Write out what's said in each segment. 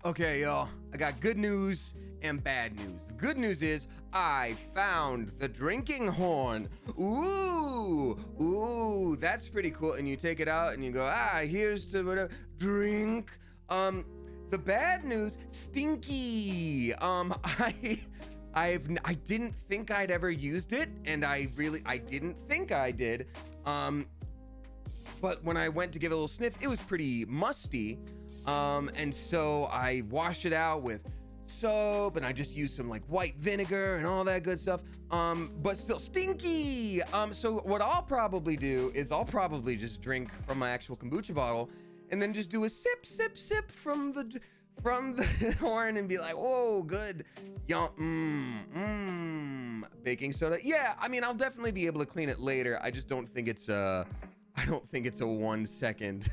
Okay, y'all, I got good news and bad news. The good news is I found the drinking horn. Ooh, that's pretty cool. And you take it out and you go, here's to whatever, drink. The bad news, stinky. I didn't think I'd ever used it, and I didn't think I did. But when I went to give it a little sniff, it was pretty musty. And so I washed it out with soap, and I just used some like white vinegar and all that good stuff. But still stinky. So what I'll probably do is I'll probably just drink from my actual kombucha bottle and then just do a sip from the horn and be like, whoa, good. Yum, baking soda. Yeah, I mean, I'll definitely be able to clean it later. I just don't think it's a 1 second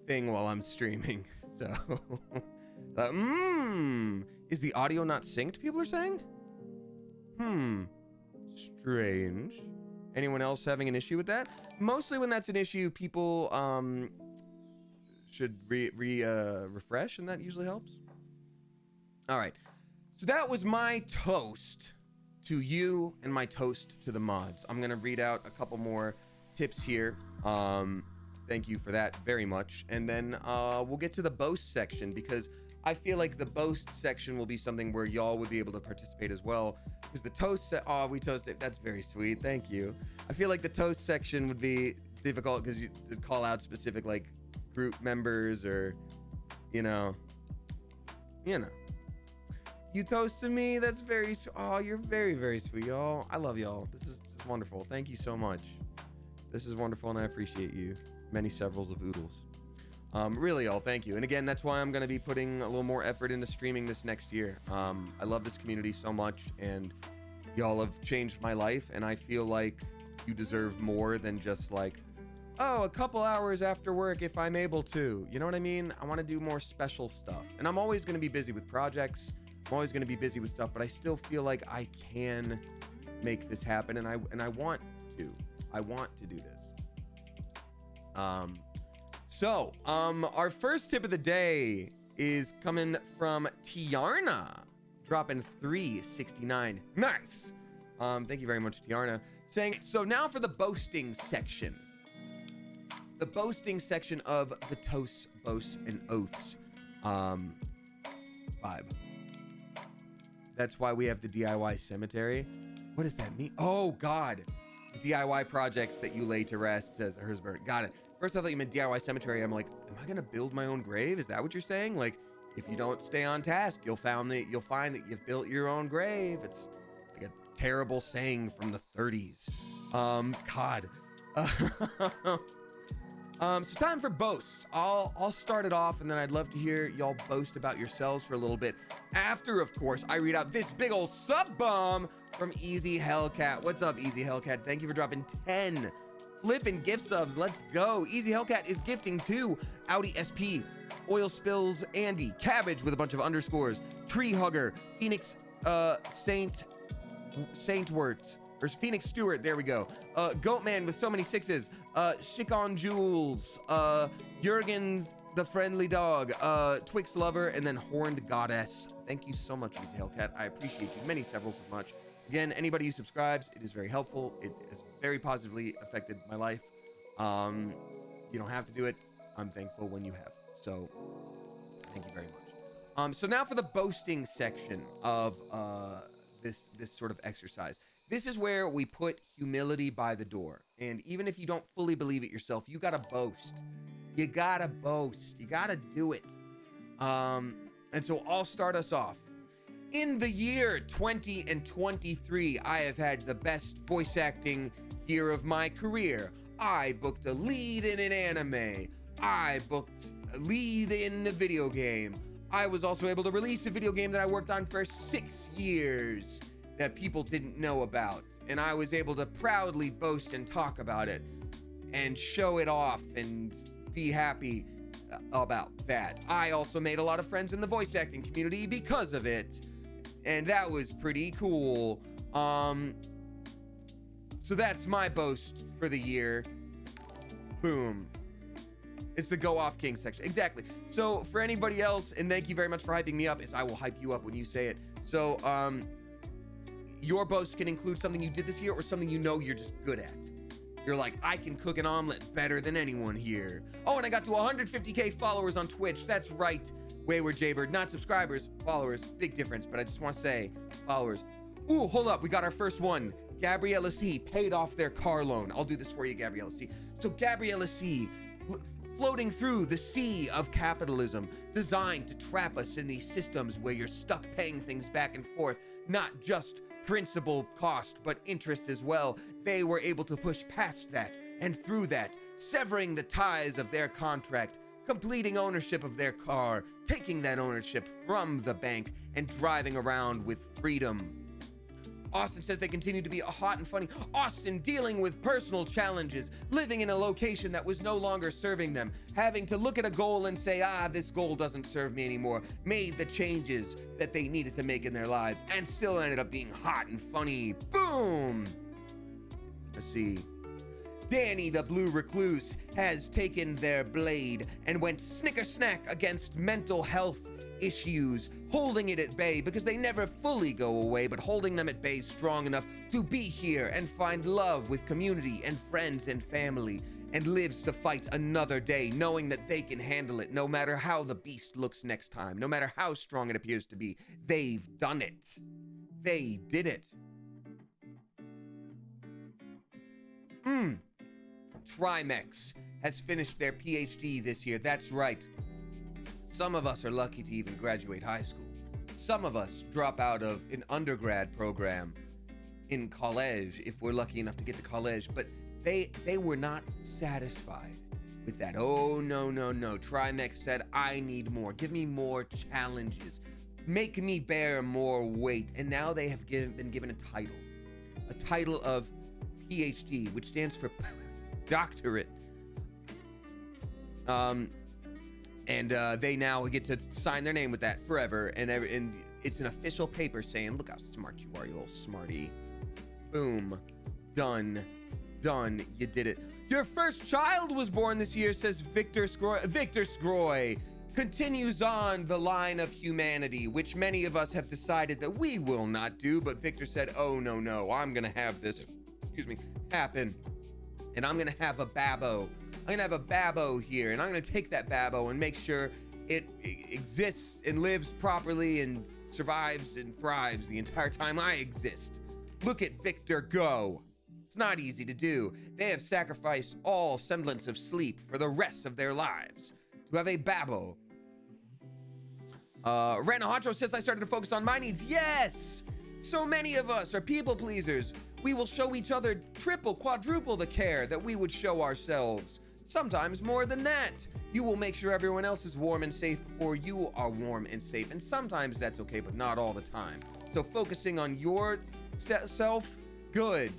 thing while I'm streaming. So, is the audio not synced, people are saying? Strange. Anyone else having an issue with that? Mostly when that's an issue, people should refresh, and that usually helps. All right, so that was my toast to you and my toast to the mods. I'm gonna read out a couple more tips here. Thank you for that very much. And then we'll get to the boast section, because I feel like the boast section will be something where y'all would be able to participate as well. Because the toast, we toasted. That's very sweet. Thank you. I feel like the toast section would be difficult because you call out specific like group members, or you know. You toasted me. That's very. Oh, you're very, very sweet, y'all. I love y'all. This is just wonderful. Thank you so much. This is wonderful, and I appreciate you. Many severals of oodles. Really, y'all, thank you. And again, that's why I'm going to be putting a little more effort into streaming this next year. I love this community so much, and y'all have changed my life, and I feel like you deserve more than just like, oh, a couple hours after work if I'm able to. You know what I mean? I want to do more special stuff. And I'm always going to be busy with projects. I'm always going to be busy with stuff, but I still feel like I can make this happen, and I want to. I want to do this. Our first tip of the day is coming from Tiarna, dropping 369. Nice. Thank you very much, Tiarna. Saying, so now for the boasting section. The boasting section of the Toasts, Boasts, and Oaths vibe. That's why we have the DIY cemetery. What does that mean? Oh, God. DIY projects that you lay to rest, says Hersberg. Got it. First I thought you meant DIY cemetery. I'm like, am I gonna build my own grave? Is that what you're saying? Like, if you don't stay on task, you'll find that you've built your own grave. It's like a terrible saying from the 30s. God. So time for boasts. I'll start it off, and then I'd love to hear y'all boast about yourselves for a little bit. After, of course, I read out this big old sub bomb from Easy Hellcat. What's up, Easy Hellcat? Thank you for dropping 10 flipping gift subs. Let's go. Easy Hellcat is gifting to Audi SP, Oil Spills Andy, Cabbage with a bunch of underscores, Tree Hugger, Phoenix Saintwort, or Phoenix Stewart, there we go. Goatman with so many sixes, Shikon Jules, Jurgens the Friendly Dog, Twix Lover, and then Horned Goddess. Thank you so much, Easy Hellcat. I appreciate you many several so much. Again, anybody who subscribes, it is very helpful. It has very positively affected my life. You don't have to do it. I'm thankful when you have. So thank you very much. So now for the boasting section of this sort of exercise. This is where we put humility by the door. And even if you don't fully believe it yourself, you gotta boast. You gotta boast. You gotta do it. And so I'll start us off. In the year 2023, I have had the best voice acting year of my career. I booked a lead in an anime. I booked a lead in a video game. I was also able to release a video game that I worked on for 6 years that people didn't know about. And I was able to proudly boast and talk about it and show it off and be happy about that. I also made a lot of friends in the voice acting community because of it. And that was pretty cool. So that's my boast for the year. Boom. It's the Go Off King section. Exactly. So for anybody else, and thank you very much for hyping me up, is I will hype you up when you say it. So your boast can include something you did this year or something you know you're just good at. You're like, I can cook an omelet better than anyone here. Oh, and I got to 150K followers on Twitch. That's right, Wayward Jaybird. Not subscribers, followers. Big difference, but I just want to say followers. Ooh, hold up. We got our first one. Gabriella C paid off their car loan. I'll do this for you, Gabriella C. So Gabriella C, floating through the sea of capitalism, designed to trap us in these systems where you're stuck paying things back and forth, not just principal cost, but interest as well. They were able to push past that and through that, severing the ties of their contract, completing ownership of their car, taking that ownership from the bank, and driving around with freedom. Austin says they continue to be hot and funny. Austin dealing with personal challenges, living in a location that was no longer serving them, having to look at a goal and say, this goal doesn't serve me anymore, made the changes that they needed to make in their lives, and still ended up being hot and funny. Boom! Let's see. Danny the Blue Recluse has taken their blade and went snicker snack against mental health issues, holding it at bay because they never fully go away, but holding them at bay strong enough to be here and find love with community and friends and family, and lives to fight another day knowing that they can handle it no matter how the beast looks next time, no matter how strong it appears to be. They've done it. They did it. Trimex has finished their PhD this year. That's right. Some of us are lucky to even graduate high school. Some of us drop out of an undergrad program in college if we're lucky enough to get to college, but they were not satisfied with that. Oh, no. Trimex said, I need more. Give me more challenges. Make me bear more weight. And now they have been given a title of PhD, which stands for doctorate. And they now get to sign their name with that forever, and it's an official paper saying, look how smart you are, you little smarty. Boom. Done. You did it. Your first child was born this year, says Victor Scroy. Victor Scroy continues on the line of humanity, which many of us have decided that we will not do, but Victor said, oh, no, I'm gonna have this, happen, and I'm gonna have a babbo. I'm gonna have a babbo here, and I'm gonna take that babbo and make sure it exists and lives properly and survives and thrives the entire time I exist. Look at Victor go. It's not easy to do. They have sacrificed all semblance of sleep for the rest of their lives to have a babbo. Rana Honcho says I started to focus on my needs. Yes! So many of us are people pleasers. We will show each other triple, quadruple the care that we would show ourselves. Sometimes more than that. You will make sure everyone else is warm and safe before you are warm and safe. And sometimes that's okay, but not all the time. So focusing on your self, good.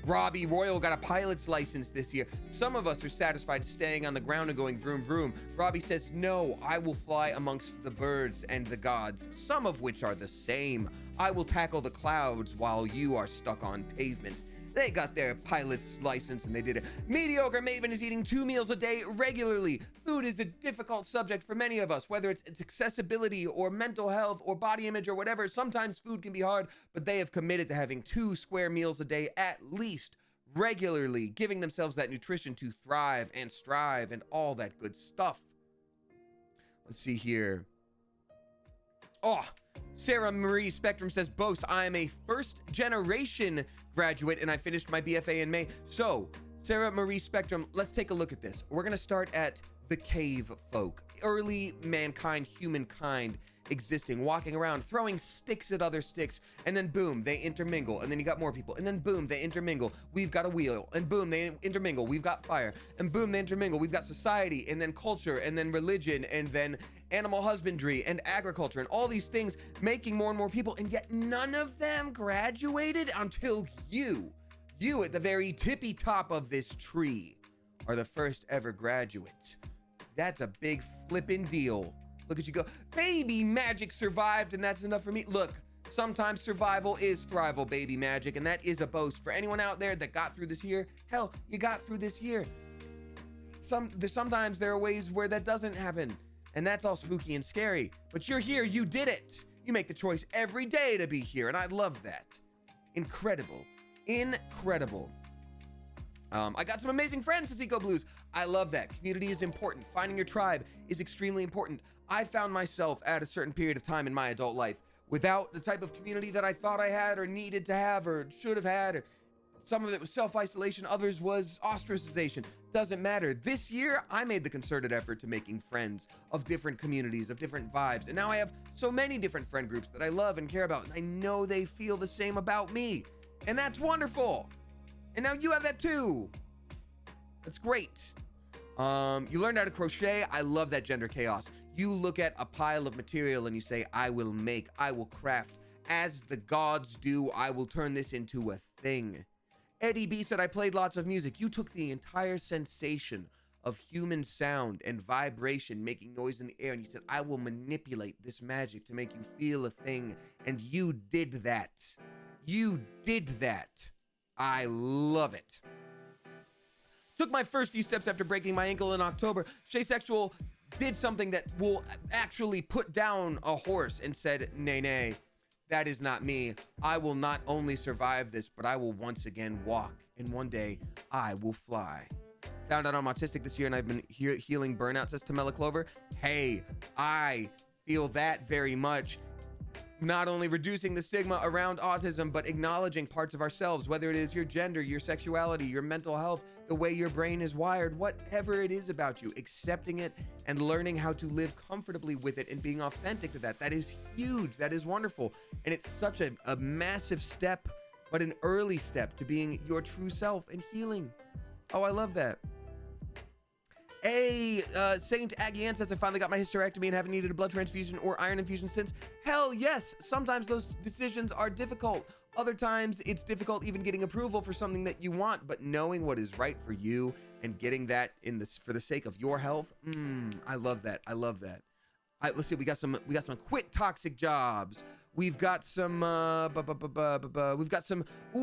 Robbie Royal got a pilot's license this year. Some of us are satisfied staying on the ground and going vroom vroom. Robbie says, no, I will fly amongst the birds and the gods, some of which are the same. I will tackle the clouds while you are stuck on pavement. They got their pilot's license and they did it. Mediocre Maven is eating 2 meals a day regularly. Food is a difficult subject for many of us, whether it's accessibility or mental health or body image or whatever. Sometimes food can be hard, but they have committed to having 2 square meals a day at least regularly, giving themselves that nutrition to thrive and strive and all that good stuff. Let's see here. Oh, Sarah Marie Spectrum says, boast, I am a first generation graduate and I finished my BFA in May. So, Sarah Marie Spectrum, let's take a look at this. We're going to start at the cave folk, early mankind, humankind existing, walking around, throwing sticks at other sticks, and then boom, they intermingle, and then you got more people, and then boom, they intermingle, we've got a wheel, and boom, they intermingle, we've got fire, and boom, they intermingle, we've got society, and then culture, and then religion, and then animal husbandry, and agriculture, and all these things making more and more people, and yet none of them graduated until you at the very tippy top of this tree are the first ever graduate. That's a big flippin' deal. Look at you go, baby magic survived and that's enough for me. Look, sometimes survival is thrival, baby magic, and that is a boast. For anyone out there that got through this year, hell, you got through this year. sometimes there are ways where that doesn't happen, and that's all spooky and scary. But you're here, you did it. You make the choice every day to be here, and I love that. Incredible. Incredible. I got some amazing friends, Sasiko Blues. I love that. Community is important. Finding your tribe is extremely important. I found myself at a certain period of time in my adult life without the type of community that I thought I had or needed to have or should have had. Or some of it was self-isolation, others was ostracization. Doesn't matter. This year, I made the concerted effort to making friends of different communities, of different vibes. And now I have so many different friend groups that I love and care about. And I know they feel the same about me. And that's wonderful. And now you have that too. That's great. You learned how to crochet. I love that gender chaos. You look at a pile of material and you say, I will make, I will craft. As the gods do, I will turn this into a thing. Eddie B said, I played lots of music. You took the entire sensation of human sound and vibration, making noise in the air, and you said, I will manipulate this magic to make you feel a thing. And you did that. You did that. I love it. Took my first few steps after breaking my ankle in October. Shay Sexual did something that will actually put down a horse and said, nay, nay, that is not me. I will not only survive this, but I will once again walk. And one day, I will fly. Found out I'm autistic this year, and I've been healing burnout, says Tamela Clover. Hey, I feel that very much. Not only reducing the stigma around autism, but acknowledging parts of ourselves, whether it is your gender, your sexuality, your mental health, the way your brain is wired, whatever it is about you, accepting it and learning how to live comfortably with it and being authentic to that. That is huge. That is wonderful. And it's such a massive step, but an early step to being your true self and healing. Oh, I love that. Saint Agian says, I finally got my hysterectomy and haven't needed a blood transfusion or iron infusion since. Hell yes. Sometimes those decisions are difficult. Other times it's difficult even getting approval for something that you want, but knowing what is right for you and getting that for the sake of your health. I love that. I love that. Let's see. We got some quit toxic jobs. We've got some,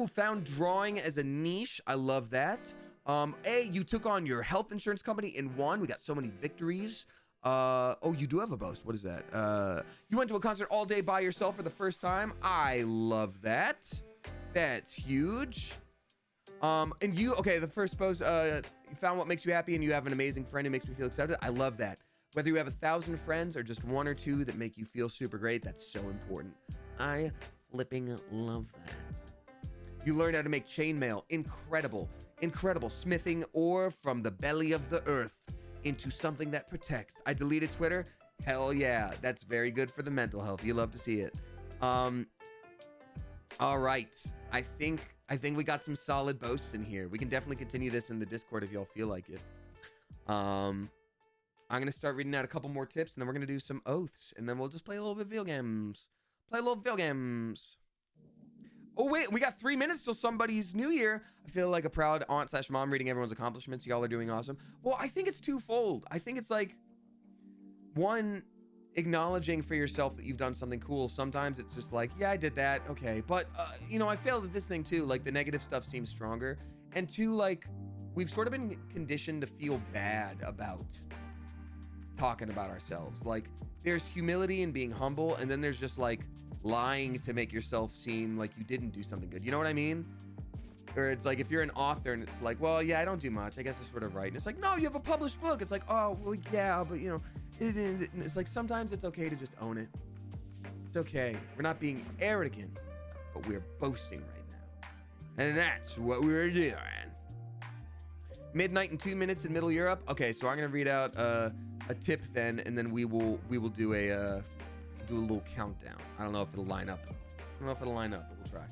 found drawing as a niche. I love that. You took on your health insurance company and won. We got so many victories. You do have a boast. What is that? You went to a concert all day by yourself for the first time. I love that. That's huge. The first boast, you found what makes you happy and you have an amazing friend who makes me feel accepted. I love that. Whether you have 1,000 friends or just one or two that make you feel super great, that's so important. I flipping love that. You learned how to make chainmail. Incredible. Incredible. Smithing ore from the belly of the earth into something that protects. I deleted Twitter. Hell yeah. That's very good for the mental health. You love to see it. All right. I think we got some solid boasts in here. We can definitely continue this in the Discord if y'all feel like it. I'm going to start reading out a couple more tips, and then we're going to do some oaths, and then we'll just play a little bit of video games. Oh, wait, we got 3 minutes till somebody's new year. I feel like a proud aunt/mom reading everyone's accomplishments. Y'all are doing awesome. Well, I think it's twofold. I think it's like, one, acknowledging for yourself that you've done something cool. Sometimes it's just like, yeah, I did that. Okay. But, I failed at this thing too. Like, the negative stuff seems stronger. And two, like, we've sort of been conditioned to feel bad about talking about ourselves. Like, there's humility in being humble, and then there's just like lying to make yourself seem like you didn't do something good. You know what I mean? Or it's like if you're an author and it's like, well, yeah, I don't do much. I guess I sort of write. And it's like, no, you have a published book. It's like, oh, well, yeah, but it's like sometimes it's okay to just own it. It's okay. We're not being arrogant, but we're boasting right now. And that's what we're doing. Midnight and 2 minutes in Middle Europe. Okay, so I'm gonna read out a tip then, and then we will do a little countdown. I don't know if it'll line up. But we'll try.